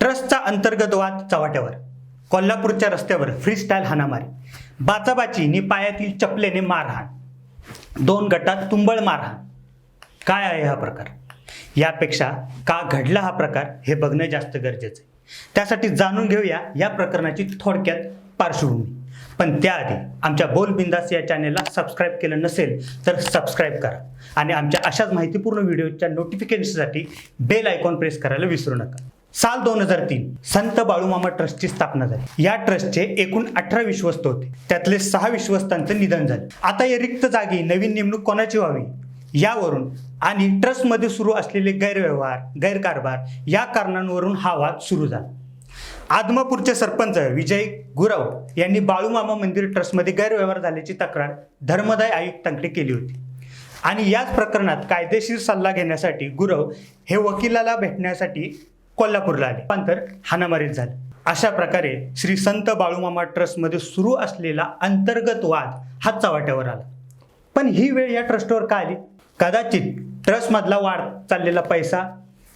ट्रस्टचा अंतर्गत वाद चव्हाट्यावर. कोल्हापूरच्या रस्त्यावर फ्रीस्टाईल हाणामारी, बाचाबाची नि पायातील चपलेने मारहाण, 2 गटात तुंबळ मारहाण. काय आहे हा प्रकार? यापेक्षा का घडला हा प्रकार हे बघणं जास्त गरजेचं आहे. त्यासाठी जाणून घेऊया या प्रकरणाची थोडक्यात पार्श्वभूमी. पण त्याआधी आमच्या बोल बिंदास या चॅनेलला सबस्क्राईब केलं नसेल तर सबस्क्राईब करा आणि आमच्या अशाच माहितीपूर्ण व्हिडिओच्या नोटिफिकेशनसाठी बेल आयकॉन प्रेस करायला विसरू नका. साल 2003 संत बाळूमामा ट्रस्टची स्थापना झाली. या ट्रस्टचे एकूण 18 विश्वस्त होते, त्यातले 6 विश्वस्तांचं निधन झालं. आता या रिक्त जागी नवीन नेमणूक कोणाची व्हावी यावरून आणि ट्रस्टमध्ये सुरू असलेले गैरव्यवहार गैरकारभार या कारणांवरून हा वाद सुरू झाला. आदमापूरचे सरपंच विजय गुरव यांनी बाळूमामा मंदिर ट्रस्टमध्ये गैरव्यवहार झाल्याची तक्रार धर्मदाय आयुक्तांकडे केली होती आणि याच प्रकरणात कायदेशीर सल्ला घेण्यासाठी गुरव हे वकिलाला भेटण्यासाठी कोल्हापूरला आले. नंतर हाणामारीत झाले. अशा प्रकारे श्री संत बाळूमामा ट्रस्टमध्ये सुरू असलेला अंतर्गत वाद हा चव्हाट्यावर आला. पण ही वेळ या ट्रस्टवर का आली? कदाचित ट्रस्टमधला वाढ चाललेला पैसा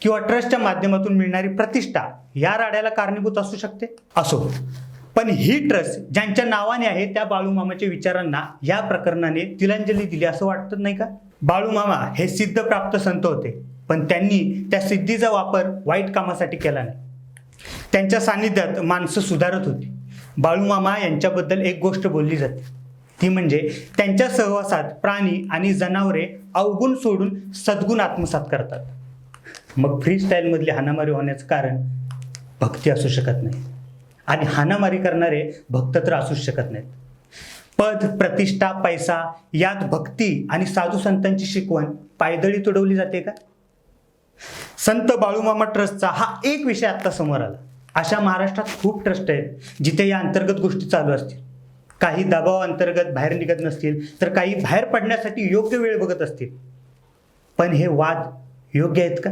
किंवा ट्रस्टच्या माध्यमातून मिळणारी प्रतिष्ठा या राड्याला कारणीभूत असू शकते. असो, पण ही ट्रस्ट ज्यांच्या नावाने आहे त्या बाळूमामाच्या विचारांना या प्रकरणाने तिलांजली दिली असं वाटत नाही का? बाळूमामा हे सिद्धप्राप्त संत होते, पण त्यांनी त्या सिद्धीचा वापर वाईट कामासाठी केला नाही. त्यांच्या सानिध्यात माणसं सुधारत होती. बाळूमामा यांच्याबद्दल एक गोष्ट बोलली जाते, ती म्हणजे त्यांच्या सहवासात प्राणी आणि जनावरे अवगुण सोडून सद्गुण आत्मसात करतात. मग फ्रीस्टाईलमधली हाणामारी होण्याचं कारण भक्ती असू शकत नाही आणि हाणामारी करणारे भक्त तर असूच शकत नाहीत. पद, प्रतिष्ठा, पैसा यात भक्ती आणि साधू संतांची शिकवण पायदळी तुडवली जाते का? संत बाळूमामा ट्रस्टचा हा एक विषय आता समोर आला. अशा महाराष्ट्रात खूप ट्रस्ट आहेत जिथे या अंतर्गत गोष्टी चालू असतील. काही दबाव अंतर्गत बाहेर निघत नसतील तर काही बाहेर पडण्यासाठी योग्य वेळ बघत असतील. पण हे वाद योग्य आहेत का?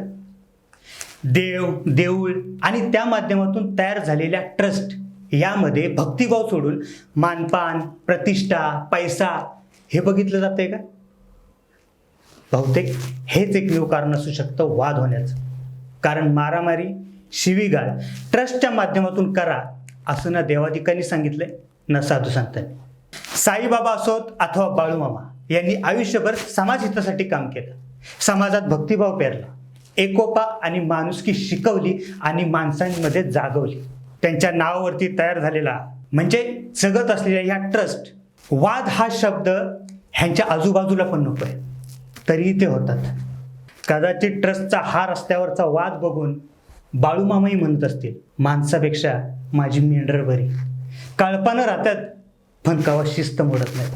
देव, देऊळ आणि त्या माध्यमातून तयार झालेल्या ट्रस्ट यामध्ये भक्तिभाव सोडून मानपान, प्रतिष्ठा, पैसा हे बघितलं जातंय का? बहुतेक हेच एकमेव कारण असू शकतं वाद होण्याचं. कारण मारामारी, शिवीगाळ ट्रस्टच्या माध्यमातून करा असं ना देवाधिकांनी सांगितलंय ना साधू संतांनी. साईबाबा असोत अथवा बाळूमामा यांनी आयुष्यभर समाजहितासाठी काम केलं, समाजात भक्तिभाव पेरला, एकोपा आणि माणुसकी शिकवली आणि माणसांमध्ये जागवली. त्यांच्या नावावरती तयार झालेला म्हणजे जगत असलेल्या या ट्रस्ट वाद हा शब्द ह्यांच्या आजूबाजूला पण नको आहे तरीही ते होतात. कदाचित ट्रस्टचा हा रस्त्यावरचा वाद बघून बाळूमामाही म्हणत असतील, माणसापेक्षा माझी मेंढर बरी. कळपानं राहतात पण कवा शिस्त मोडत नाही.